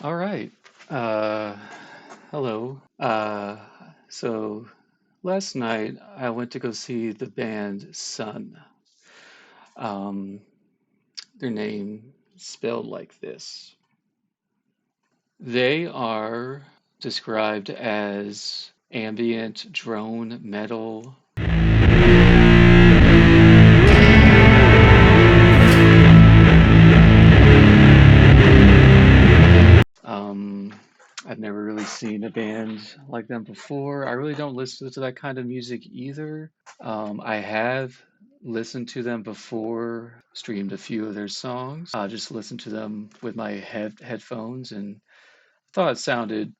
All right. Uh, hello. So last night I went to go see the band SUNN. Um, their name spelled like this. They are described as ambient drone metal. Um, I've never really seen a band like them before. I really don't listen to that kind of music either. I have listened to them before, streamed a few of their songs. Just listened to them with my headphones and thought it sounded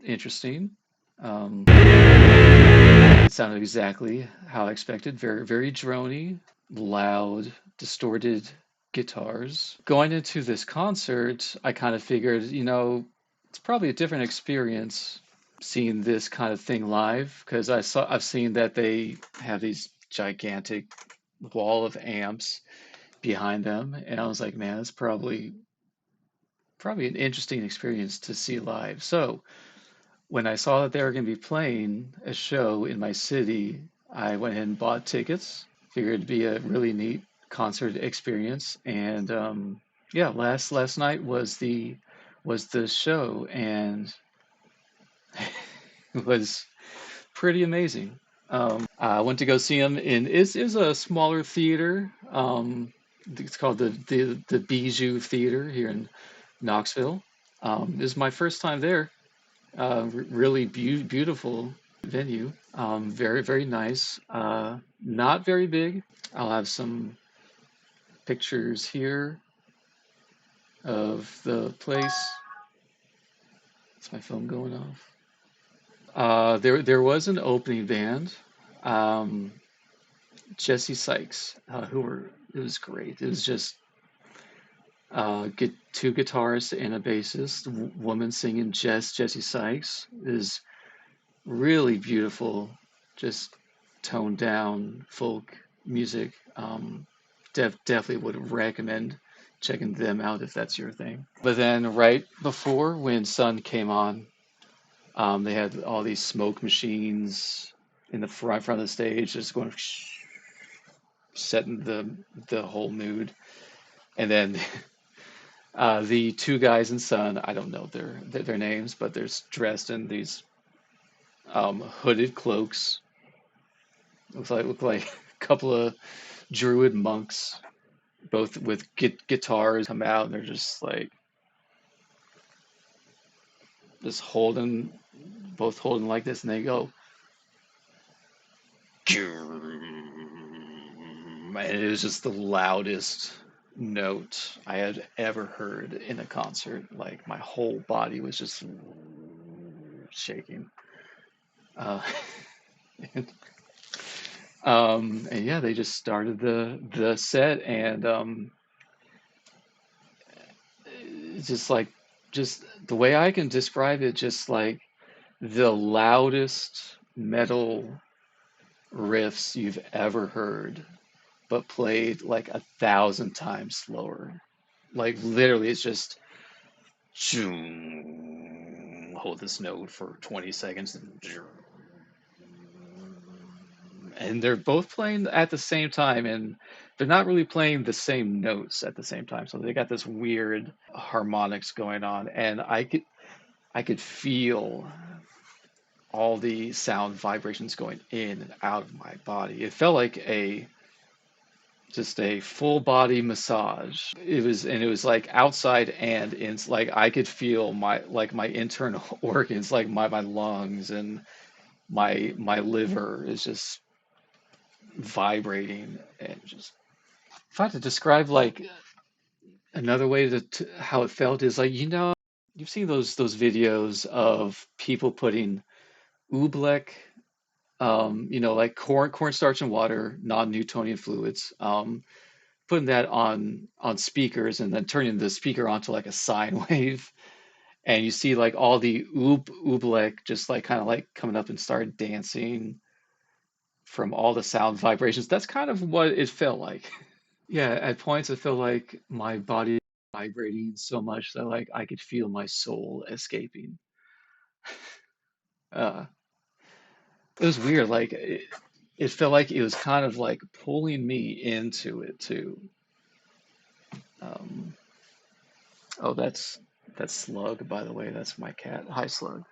interesting. It sounded exactly how I expected. Very, very drony, loud, distorted guitars. Going into this concert, I kind of figured, it's probably a different experience seeing this kind of thing live because I've seen that they have these gigantic wall of amps behind them, and I was like, man, that's probably an interesting experience to see live. So when I saw that they were going to be playing a show in my city, I went ahead and bought tickets. Figured it'd be a really neat concert experience, and yeah, last night was the show, and it was pretty amazing. I went to go see them in is a smaller theater. It's called the Bijou Theater here in Knoxville. This is my first time there. Really beautiful venue. Very very nice. Not very big. I'll have some pictures here of the place. Is my phone going off? There was an opening band. Um, Jesse Sykes, who were it was great. It was just get two guitarists and a bassist. Woman singing Jesse Sykes is really beautiful, just toned down folk music. Definitely would recommend checking them out if that's your thing. But then right before when Sun came on, they had all these smoke machines in the front of the stage, just going setting the whole mood. And then the two guys in Sun, I don't know their names, but they're dressed in these hooded cloaks. Look like a couple of druid monks, both with guitars, come out and they're just like just holding both holding like this, and they go, and it was just the loudest note I had ever heard in a concert. Like my whole body was just shaking. Uh, and, and yeah, they just started the set, and it's just the way I can describe it, just like the loudest metal riffs you've ever heard, but played like 1,000 times slower. Like literally, it's just hold this note for 20 seconds, and they're both playing at the same time, and they're not really playing the same notes at the same time. So they got this weird harmonics going on, and I could feel all the sound vibrations going in and out of my body. It felt like a just a full body massage. It was like outside and in, like I could feel my internal organs, like my lungs and my liver is just vibrating, and just if I had to describe like another way to how it felt is like, you've seen those videos of people putting oobleck, like cornstarch and water, non-Newtonian fluids, putting that on speakers and then turning the speaker onto like a sine wave, and you see like all the oobleck just like kind of like coming up and start dancing from all the sound vibrations. That's kind of what it felt like. Yeah, at points I feel like my body vibrating so much that like I could feel my soul escaping. Uh, it was weird. Like it felt like it was kind of like pulling me into it too. Um, oh, that's Slug, by the way. That's my cat. Hi, Slug.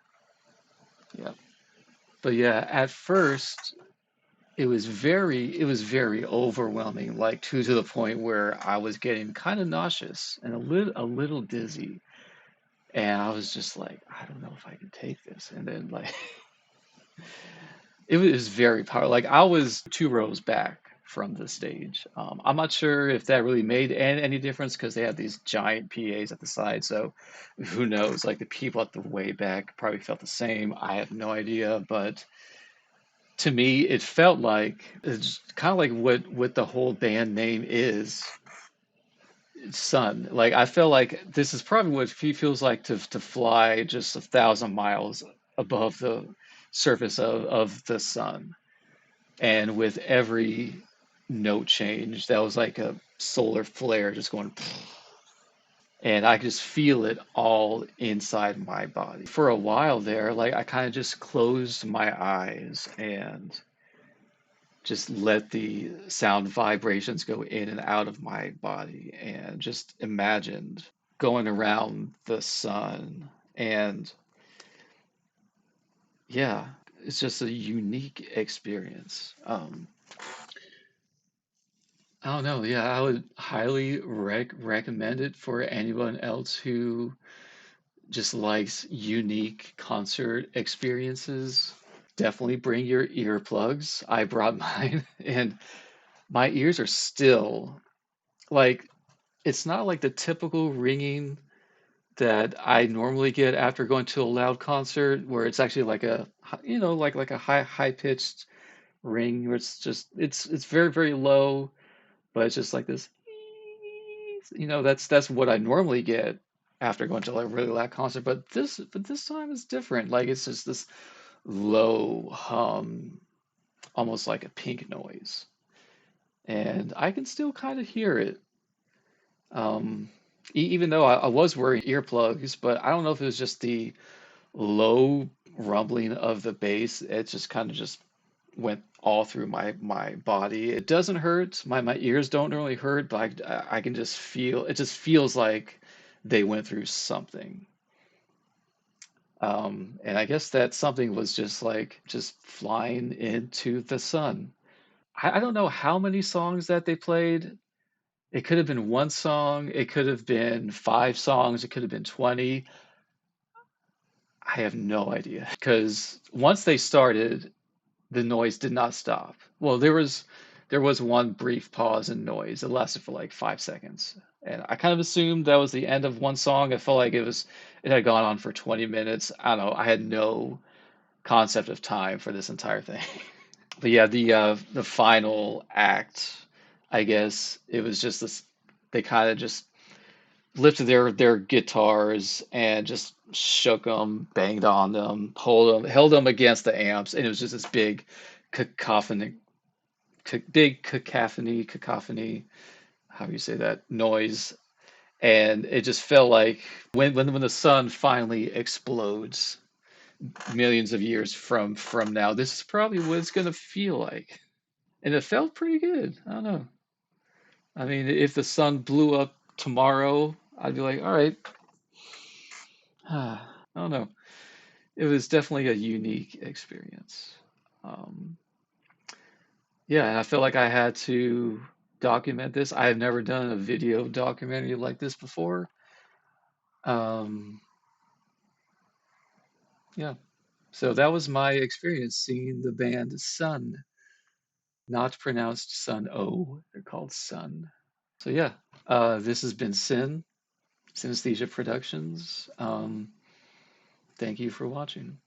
Yeah. But yeah, at first it was very overwhelming, like to the point where I was getting kind of nauseous and a little dizzy. And I was just like, I don't know if I can take this. And then like it was very powerful. Like I was 2 rows back from the stage. I'm not sure if that really made any difference because they had these giant PAs at the side. So who knows? Like the people at the way back probably felt the same. I have no idea. But to me, it felt like it's kind of like what the whole band name is, Sun. Like I feel like this is probably what it feels like to fly just 1,000 miles above the surface of the sun. And with every note change, that was like a solar flare just going, and I could just feel it all inside my body. For a while there, like I kind of just closed my eyes and just let the sound vibrations go in and out of my body and just imagined going around the sun. And yeah, it's just a unique experience. I don't know. Yeah, I would highly recommend it for anyone else who just likes unique concert experiences. Definitely bring your earplugs. I brought mine, and my ears are still like it's not like the typical ringing that I normally get after going to a loud concert, where it's actually like like a high pitched ring, where it's very very low, but it's just like this. That's what I normally get after going to like a really loud concert. But this time is different. Like it's just this low hum, almost like a pink noise, and I can still kind of hear it. Even though I was wearing earplugs, but I don't know if it was just the low rumbling of the bass. It just kind of just went all through my body. It doesn't hurt. My ears don't really hurt, but I can just feel it. Just feels like they went through something. And I guess that something was just flying into the sun. I don't know how many songs that they played. It could have been one song, it could have been 5 songs, it could have been 20. I have no idea. Because once they started, the noise did not stop. Well, there was one brief pause in noise. It lasted for like 5 seconds. And I kind of assumed that was the end of one song. I felt like it had gone on for 20 minutes. I don't know. I had no concept of time for this entire thing. But yeah, the final act, I guess it was just this. They kind of just lifted their guitars and just shook them, banged on them, held them against the amps, and it was just this big cacophony, cacophony. How do you say that noise? And it just felt like when the sun finally explodes millions of years from now, this is probably what it's gonna feel like. And it felt pretty good. I don't know. I mean, if the sun blew up tomorrow, I'd be like, all right, I don't know. It was definitely a unique experience. Um, yeah, and I felt like I had to document this. I have never done a video documentary like this before. Um, yeah, so that was my experience seeing the band Sun, not pronounced Sun O. They're called Sun. So yeah, this has been Synesthesia Productions. Thank you for watching.